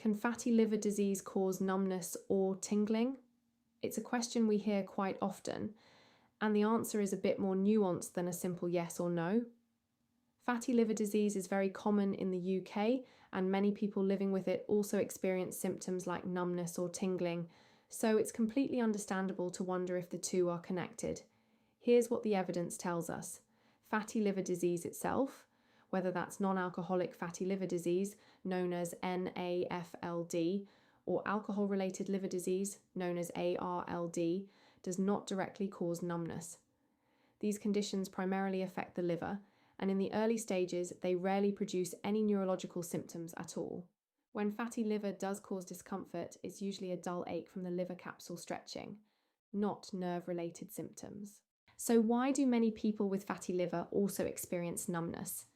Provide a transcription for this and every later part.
Can fatty liver disease cause numbness or tingling? It's a question we hear quite often, and the answer is a bit more nuanced than a simple yes or no. Fatty liver disease is very common in the UK, and many people living with it also experience symptoms like numbness or tingling, so it's completely understandable to wonder if the two are connected. Here's what the evidence tells us. Fatty liver disease itself, whether that's non-alcoholic fatty liver disease, known as NAFLD, or alcohol-related liver disease, known as ARLD, does not directly cause numbness. These conditions primarily affect the liver, and in the early stages, they rarely produce any neurological symptoms at all. When fatty liver does cause discomfort, it's usually a dull ache from the liver capsule stretching, not nerve-related symptoms. So why do many people with fatty liver also experience numbness?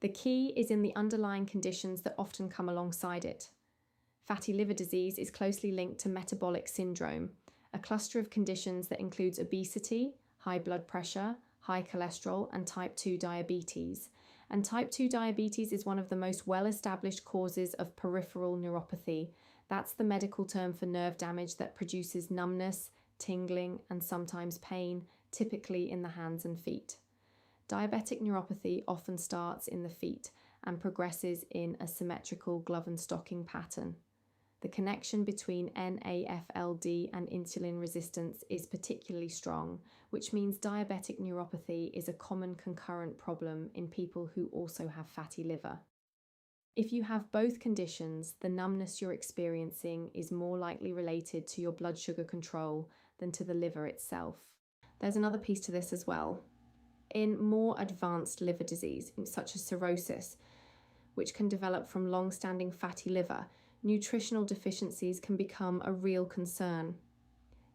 The key is in the underlying conditions that often come alongside it. Fatty liver disease is closely linked to metabolic syndrome, a cluster of conditions that includes obesity, high blood pressure, high cholesterol, and type 2 diabetes. And type 2 diabetes is one of the most well-established causes of peripheral neuropathy. That's the medical term for nerve damage that produces numbness, tingling, and sometimes pain, typically in the hands and feet. Diabetic neuropathy often starts in the feet and progresses in a symmetrical glove and stocking pattern. The connection between NAFLD and insulin resistance is particularly strong, which means diabetic neuropathy is a common concurrent problem in people who also have fatty liver. If you have both conditions, the numbness you're experiencing is more likely related to your blood sugar control than to the liver itself. There's another piece to this as well. In more advanced liver disease, such as cirrhosis, which can develop from long-standing fatty liver, nutritional deficiencies can become a real concern.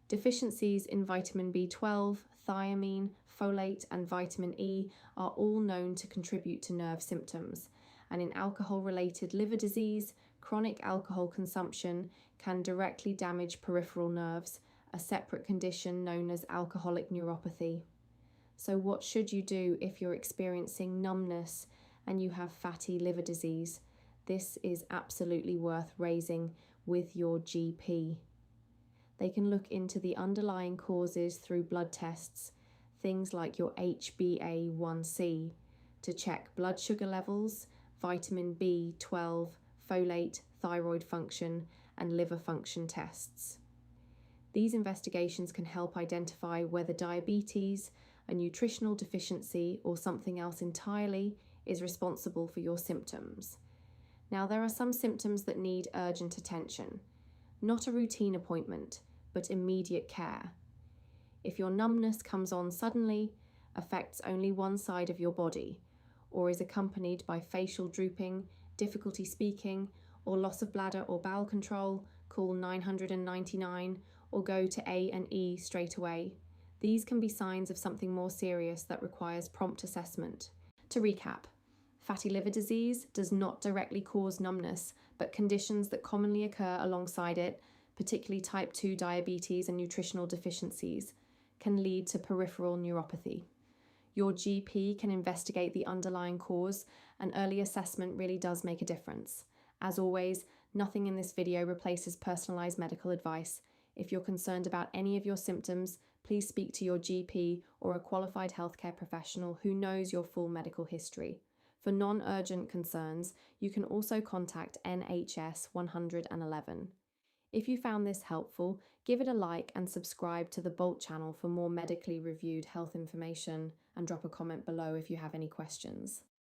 Deficiencies in vitamin B12, thiamine, folate, and vitamin E are all known to contribute to nerve symptoms. And in alcohol-related liver disease, chronic alcohol consumption can directly damage peripheral nerves, a separate condition known as alcoholic neuropathy. So what should you do if you're experiencing numbness and you have fatty liver disease? This is absolutely worth raising with your GP. They can look into the underlying causes through blood tests, things like your HbA1c, to check blood sugar levels, vitamin B12, folate, thyroid function, and liver function tests. These investigations can help identify whether diabetes, a nutritional deficiency, or something else entirely is responsible for your symptoms. Now, there are some symptoms that need urgent attention, not a routine appointment, but immediate care. If your numbness comes on suddenly, affects only one side of your body, or is accompanied by facial drooping, difficulty speaking, or loss of bladder or bowel control, call 999 or go to A&E straight away. These can be signs of something more serious that requires prompt assessment. To recap, fatty liver disease does not directly cause numbness, but conditions that commonly occur alongside it, particularly type 2 diabetes and nutritional deficiencies, can lead to peripheral neuropathy. Your GP can investigate the underlying cause, and early assessment really does make a difference. As always, nothing in this video replaces personalized medical advice. If you're concerned about any of your symptoms, please speak to your GP or a qualified healthcare professional who knows your full medical history. For non-urgent concerns, you can also contact NHS 111. If you found this helpful, give it a like and subscribe to the Bolt channel for more medically reviewed health information, and drop a comment below if you have any questions.